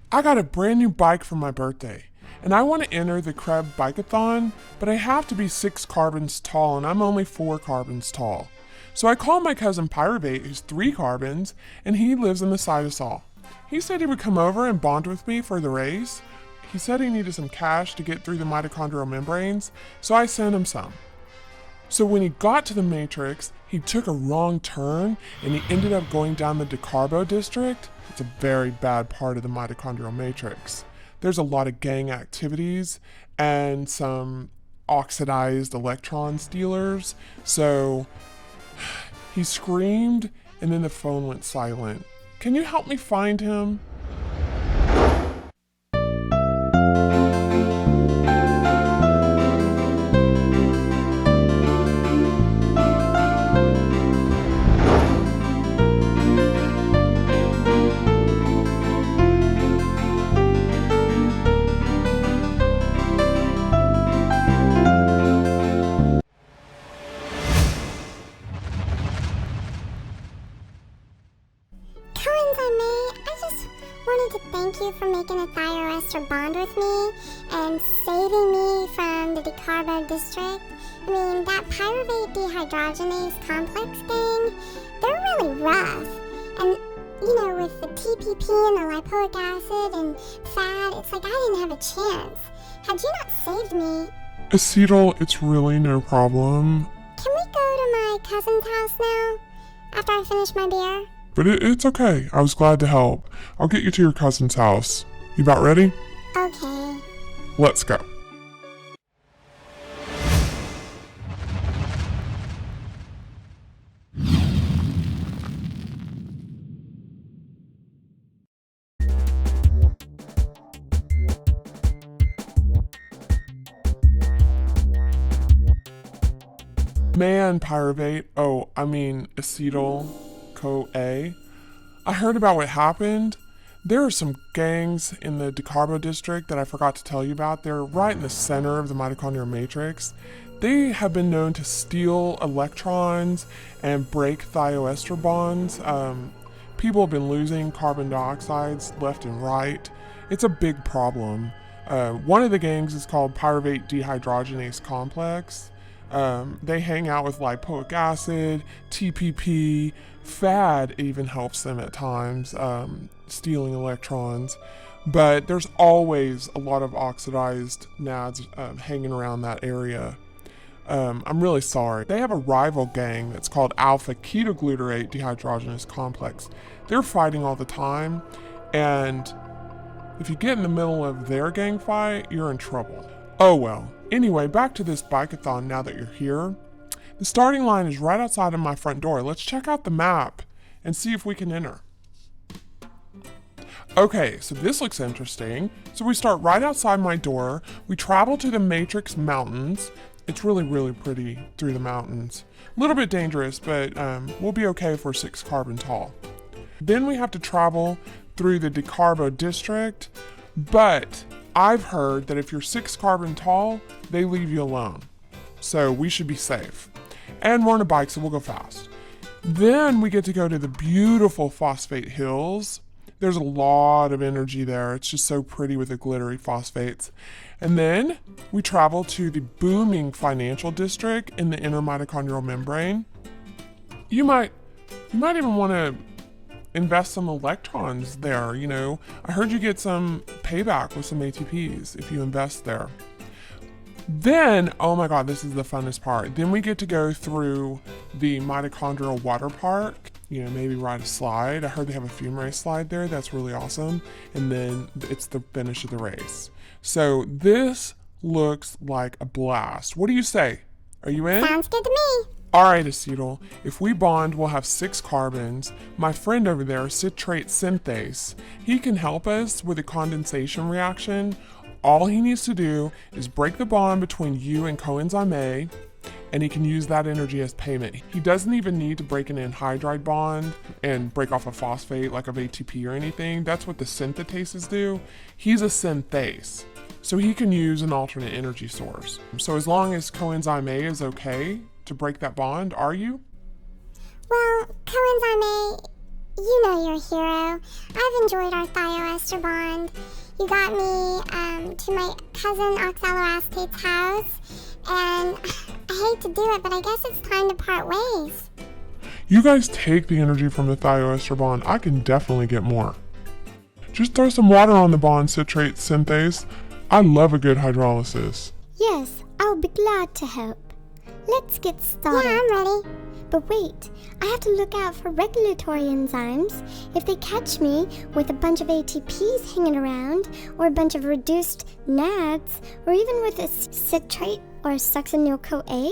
I got a brand new bike for my birthday, and I want to enter the Kreb Bikeathon, but I have to be 6 carbons tall, and I'm only 4 carbons tall. So I called my cousin Pyruvate, who's 3 carbons, and he lives in the cytosol. He said he would come over and bond with me for the race. He said he needed some cash to get through the mitochondrial membranes, so I sent him some. So when he got to the Matrix, he took a wrong turn and he ended up going down the Tricarboxylic district. It's a very bad part of the mitochondrial matrix. There's a lot of gang activities and some oxidized electron stealers. So he screamed and then the phone went silent. Can you help me find him? Wanted to thank you for making a thioester bond with me and saving me from the Tricarboxylic district. I mean, that pyruvate dehydrogenase complex gang, they're really rough. And, with the TPP and the lipoic acid and fat, it's like I didn't have a chance. Had you not saved me... Acetyl, it's really no problem. Can we go to my cousin's house now? After I finish my beer? But it's okay. I was glad to help. I'll get you to your cousin's house. You about ready? Okay. Let's go. Man, pyruvate. Acetyl-CoA. I heard about what happened. There are some gangs in the Tricarboxylic district that I forgot to tell you about. They're right in the center of the mitochondrial matrix. They have been known to steal electrons and break thioester bonds. People have been losing carbon dioxides left and right. It's a big problem. One of the gangs is called pyruvate dehydrogenase complex. They hang out with lipoic acid, TPP, FAD even helps them at times, stealing electrons. But there's always a lot of oxidized NADs hanging around that area. I'm really sorry. They have a rival gang that's called alpha ketoglutarate dehydrogenase complex. They're fighting all the time, and if you get in the middle of their gang fight, you're in trouble. Oh well. Anyway, back to this bikeathon now that you're here. The starting line is right outside of my front door. Let's check out the map and see if we can enter. Okay, so this looks interesting. So we start right outside my door. We travel to the Matrix Mountains. It's really, really pretty through the mountains. A little bit dangerous, but we'll be okay if we're 6 carbon tall. Then we have to travel through the Tricarboxylic district, but I've heard that if you're 6 carbon tall, they leave you alone. So we should be safe. And we're on a bike, so we'll go fast. Then we get to go to the beautiful phosphate hills. There's a lot of energy there. It's just so pretty with the glittery phosphates. And then we travel to the booming financial district in the inner mitochondrial membrane. You might even want to invest some electrons there, I heard you get some payback with some ATPs if you invest there. Then, oh my god, this is the funnest part. Then we get to go through the mitochondrial water park, maybe ride a slide. I heard they have a fume race slide there. That's really awesome. And then it's the finish of the race. So this looks like a blast. What do you say? Are you in? Sounds good to me. Alright, acetyl, if we bond, we'll have 6 carbons. My friend over there, citrate synthase, he can help us with a condensation reaction. All he needs to do is break the bond between you and coenzyme A, and he can use that energy as payment. He doesn't even need to break an anhydride bond and break off a phosphate like of ATP or anything. That's what the synthetases do. He's a synthase, so he can use an alternate energy source. So as long as coenzyme A is okay to break that bond, are you? Well, coenzyme A you know you're a hero. I've enjoyed our thioester bond. You got me to my cousin Oxaloacetate house, and I hate to do it, but I guess it's time to part ways. You guys take the energy from the thioester bond. I can definitely get more. Just throw some water on the bond citrate synthase. I love a good hydrolysis. Yes, I'll be glad to help. Let's get started. Yeah, I'm ready. But wait, I have to look out for regulatory enzymes. If they catch me with a bunch of ATPs hanging around, or a bunch of reduced NADs, or even with a citrate or succinyl-CoA,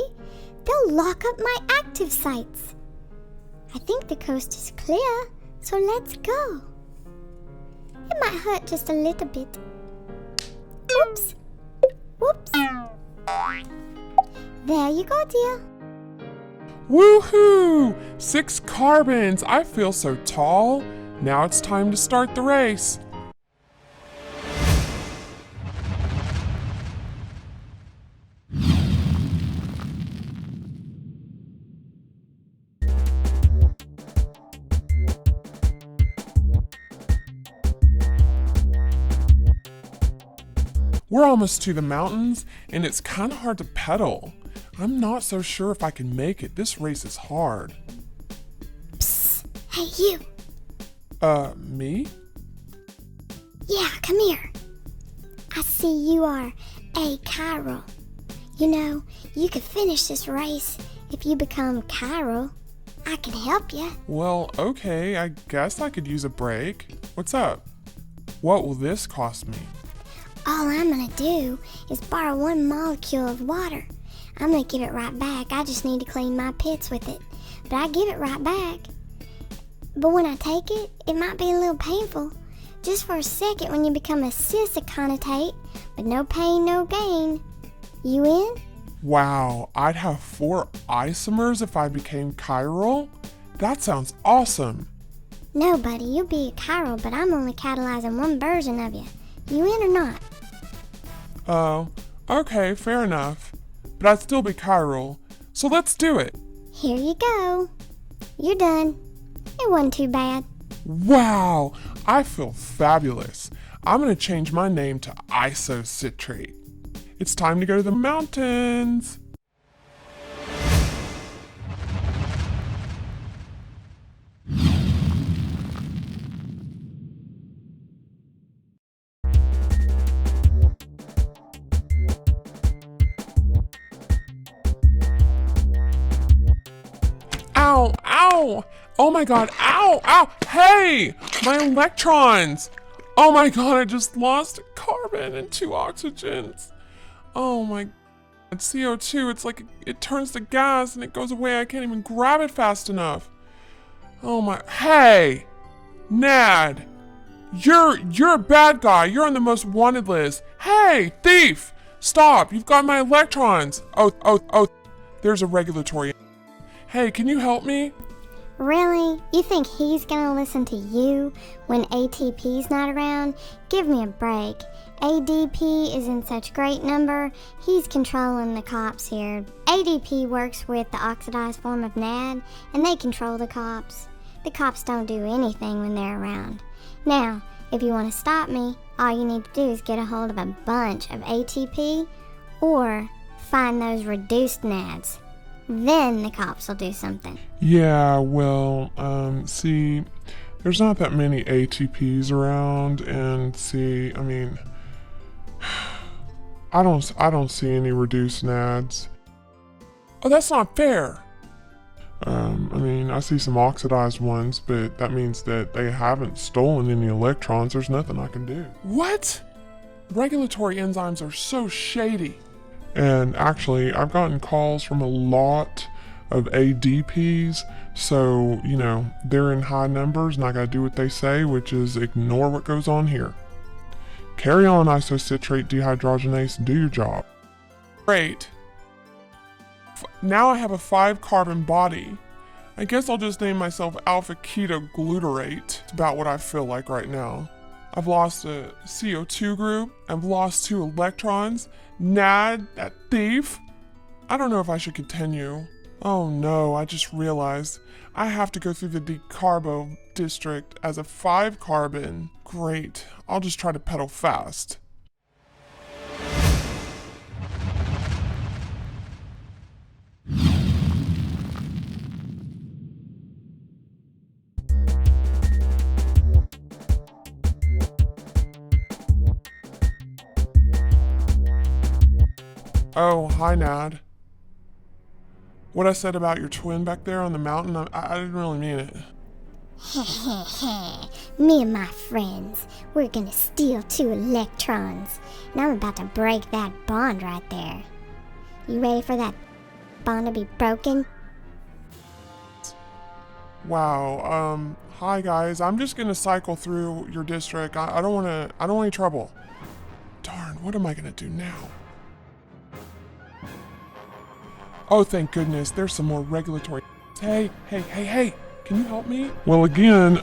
they'll lock up my active sites. I think the coast is clear, so let's go. It might hurt just a little bit. Oops. Whoops. There you go, dear. Woohoo! 6 carbons! I feel so tall. Now it's time to start the race. We're almost to the mountains, and it's kind of hard to pedal. I'm not so sure if I can make it. This race is hard. Psst. Hey, you. Me? Yeah, come here. I see you are a chiral. You know, you could finish this race if you become chiral. I can help you. Well, okay, I guess I could use a break. What's up? What will this cost me? All I'm gonna do is borrow 1 molecule of water. I'm gonna give it right back. I just need to clean my pits with it. But I give it right back. But when I take it, it might be a little painful. Just for a second when you become a cis-aconitate, but no pain, no gain. You in? Wow, I'd have 4 isomers if I became chiral? That sounds awesome. No, buddy, you'll be a chiral, but I'm only catalyzing 1 version of you. You in or not? Oh, okay, fair enough. But I'd still be chiral, so let's do it. Here you go. You're done. It wasn't too bad. Wow, I feel fabulous. I'm gonna change my name to isocitrate. It's time to go to the mountains. Ow, ow! Oh my god, ow, ow! Hey! My electrons! Oh my god, I just lost a carbon and 2 oxygens. Oh my god, CO2, it's like it turns to gas and it goes away. I can't even grab it fast enough. Oh my, hey! Nad! You're a bad guy. You're on the most wanted list. Hey, thief! Stop, you've got my electrons. Oh, there's a regulatory. Hey, can you help me? Really? You think he's gonna listen to you when ATP's not around? Give me a break. ADP is in such great number, he's controlling the cops here. ADP works with the oxidized form of NAD, and they control the cops. The cops don't do anything when they're around. Now, if you want to stop me, all you need to do is get a hold of a bunch of ATP, or find those reduced NADs. Then the cops will do something. Yeah, well, see, there's not that many ATPs around, and see, I mean, I don't see any reduced NADs. Oh, that's not fair. I mean, I see some oxidized ones, but that means that they haven't stolen any electrons. There's nothing I can do. What? Regulatory enzymes are so shady. And actually, I've gotten calls from a lot of ADPs, so, you know, they're in high numbers, and I gotta do what they say, which is ignore what goes on here. Carry on, isocitrate dehydrogenase, do your job. Great. Now I have a 5-carbon body. I guess I'll just name myself alpha ketoglutarate. It's about what I feel like right now. I've lost a CO2 group. I've lost 2 electrons. NAD, that thief. I don't know if I should continue. Oh no, I just realized I have to go through the decarbo district as a 5-carbon. Great, I'll just try to pedal fast. Oh, hi, Nad. What I said about your twin back there on the mountain, I didn't really mean it. Me and my friends, we're gonna steal 2 electrons, and I'm about to break that bond right there. You ready for that bond to be broken? Wow, hi guys, I'm just gonna cycle through your district. I don't want any trouble. Darn, what am I gonna do now? Oh, thank goodness, there's some more regulatory. Hey, can you help me? Well, again,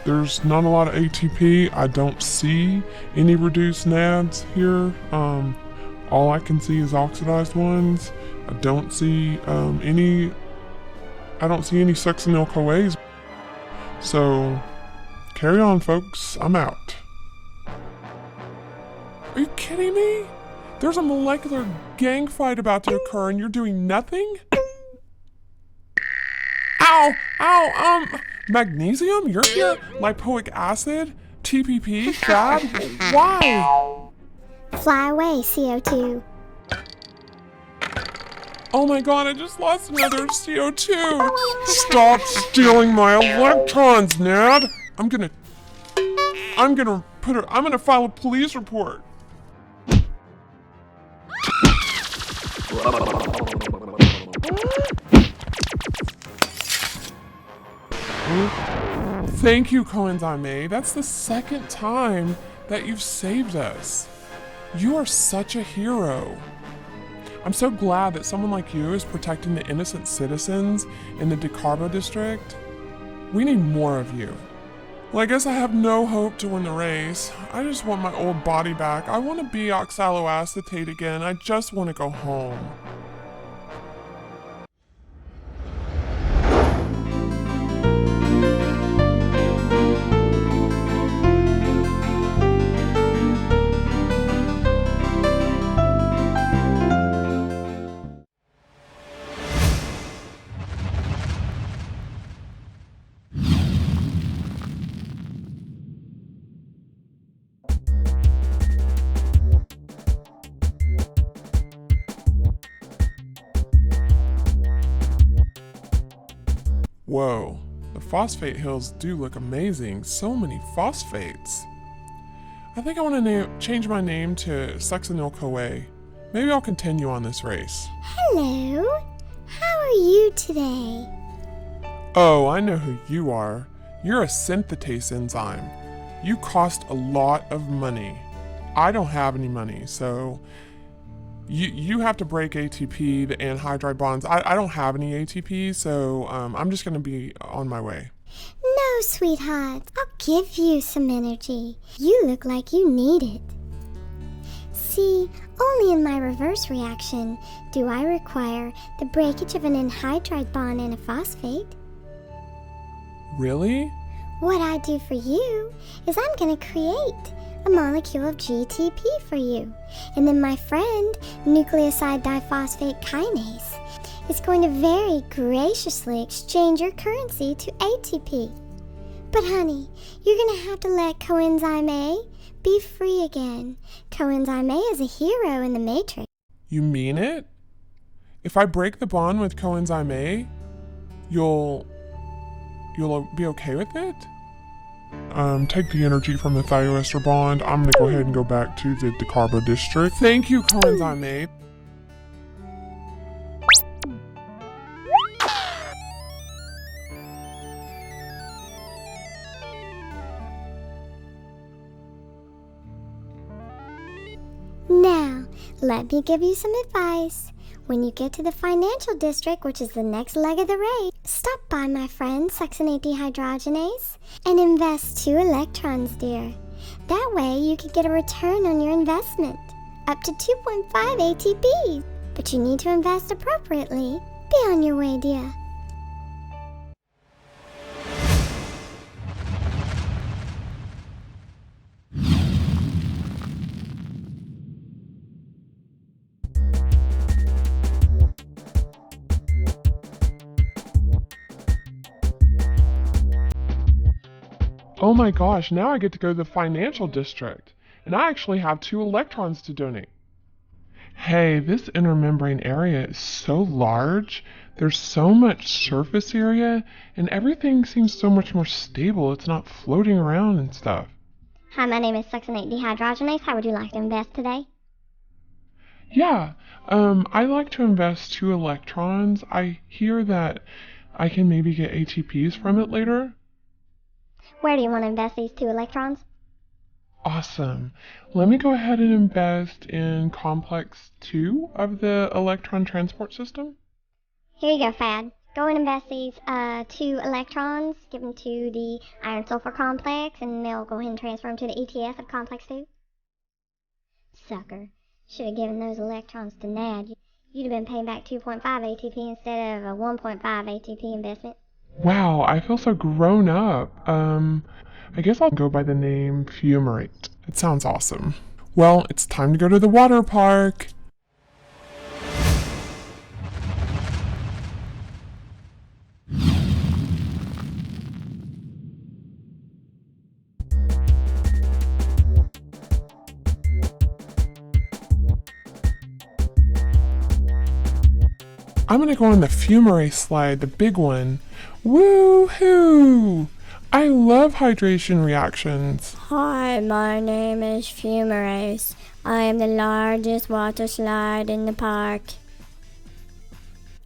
there's not a lot of ATP. I don't see any reduced NADs here. All I can see is oxidized ones. I don't see any succinyl-CoAs. So, carry on, folks. I'm out. Are you kidding me? There's a molecular gang fight about to occur and you're doing nothing? Ow, magnesium? You're here? Lipoic acid? TPP? Fab? Why? Fly away, CO2. Oh my god, I just lost another CO2. Stop stealing my electrons, Nad. I'm gonna file a police report. Thank you, coenzyme A. That's the 2nd time that you've saved us. You are such a hero. I'm so glad that someone like you is protecting the innocent citizens in the decarbo district. We need more of you. Well, I guess I have no hope to win the race. I just want my old body back. I want to be oxaloacetate again. I just want to go home. Whoa, the phosphate hills do look amazing. So many phosphates. I think I want to change my name to succinyl-CoA. Maybe I'll continue on this race. Hello, how are you today? Oh, I know who you are. You're a synthetase enzyme. You cost a lot of money. I don't have any money, so you have to break ATP, the anhydride bonds. I don't have any ATP, so I'm just going to be on my way. No, sweetheart. I'll give you some energy. You look like you need it. See, only in my reverse reaction do I require the breakage of an anhydride bond and a phosphate. Really? What I do for you is I'm going to create a molecule of GTP for you. And then my friend, nucleoside diphosphate kinase, is going to very graciously exchange your currency to ATP. But honey, you're going to have to let coenzyme A be free again. Coenzyme A is a hero in the Matrix. You mean it? If I break the bond with coenzyme A, you'll be okay with it? Take the energy from the thioester bond. I'm gonna go ahead and go back to the decarbo district. Thank you, coenzyme A. Now, let me give you some advice. When you get to the financial district, which is the next leg of the race, stop by my friend succinate dehydrogenase and invest 2 electrons, dear. That way you can get a return on your investment, up to 2.5 ATP. But you need to invest appropriately. Be on your way, dear. Oh my gosh, now I get to go to the financial district, and I actually have 2 electrons to donate. Hey, this inner membrane area is so large, there's so much surface area, and everything seems so much more stable. It's not floating around and stuff. Hi, my name is succinate dehydrogenase. How would you like to invest today? Yeah, I like to invest 2 electrons. I hear that I can maybe get ATPs from it later. Where do you want to invest these 2 electrons? Awesome. Let me go ahead and invest in complex 2 of the electron transport system. Here you go, Fad. Go and invest these 2 electrons, give them to the iron sulfur complex, and they'll go ahead and transfer them to the ETS of complex 2. Sucker. Should have given those electrons to Nad. You'd have been paying back 2.5 ATP instead of a 1.5 ATP investment. Wow, I feel so grown up. I guess I'll go by the name Fumarate. It sounds awesome. Well, it's time to go to the water park. I'm gonna go on the Fumarate slide, the big one. Woohoo! I love hydration reactions. Hi, my name is Fumarase. I am the largest water slide in the park.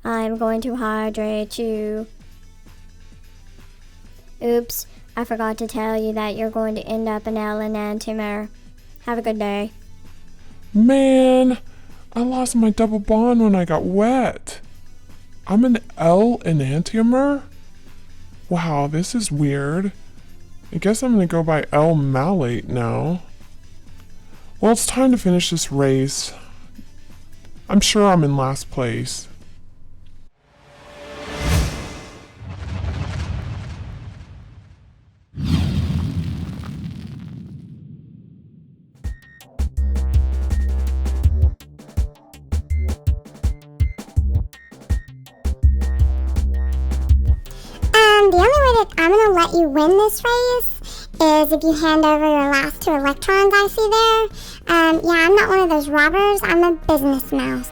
I'm going to hydrate you. Oops, I forgot to tell you that you're going to end up an L enantiomer. Have a good day. Man, I lost my double bond when I got wet. I'm an L enantiomer? Wow, this is weird. I guess I'm gonna go by L malate now. Well, it's time to finish this race. I'm sure I'm in last place. The only way that I'm going to let you win this race is if you hand over your last 2 electrons I see there. Yeah, I'm not one of those robbers. I'm a business mouse.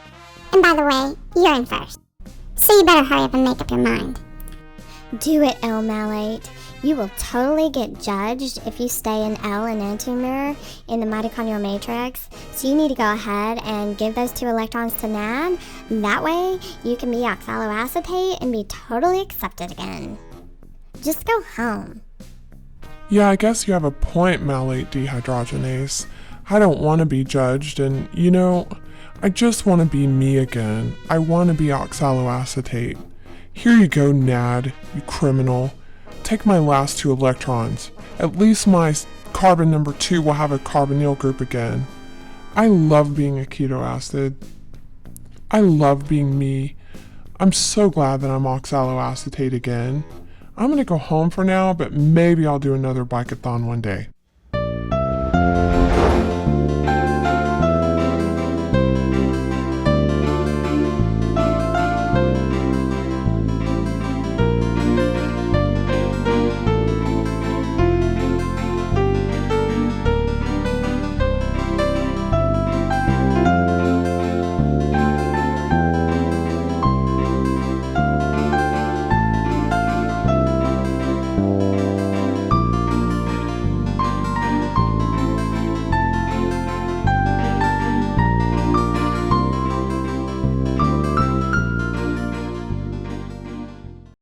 And by the way, you're in first. So you better hurry up and make up your mind. Do it, L malate. You will totally get judged if you stay in L enantiomer in the mitochondrial matrix. So you need to go ahead and give those 2 electrons to Nad. That way, you can be oxaloacetate and be totally accepted again. Just go home. Yeah, I guess you have a point, malate dehydrogenase. I don't want to be judged, and you know, I just want to be me again. I want to be oxaloacetate. Here you go, Nad, you criminal. Take my last 2 electrons. At least my carbon number 2 will have a carbonyl group again. I love being a keto acid. I love being me. I'm so glad that I'm oxaloacetate again. I'm gonna go home for now, but maybe I'll do another bike-a-thon one day.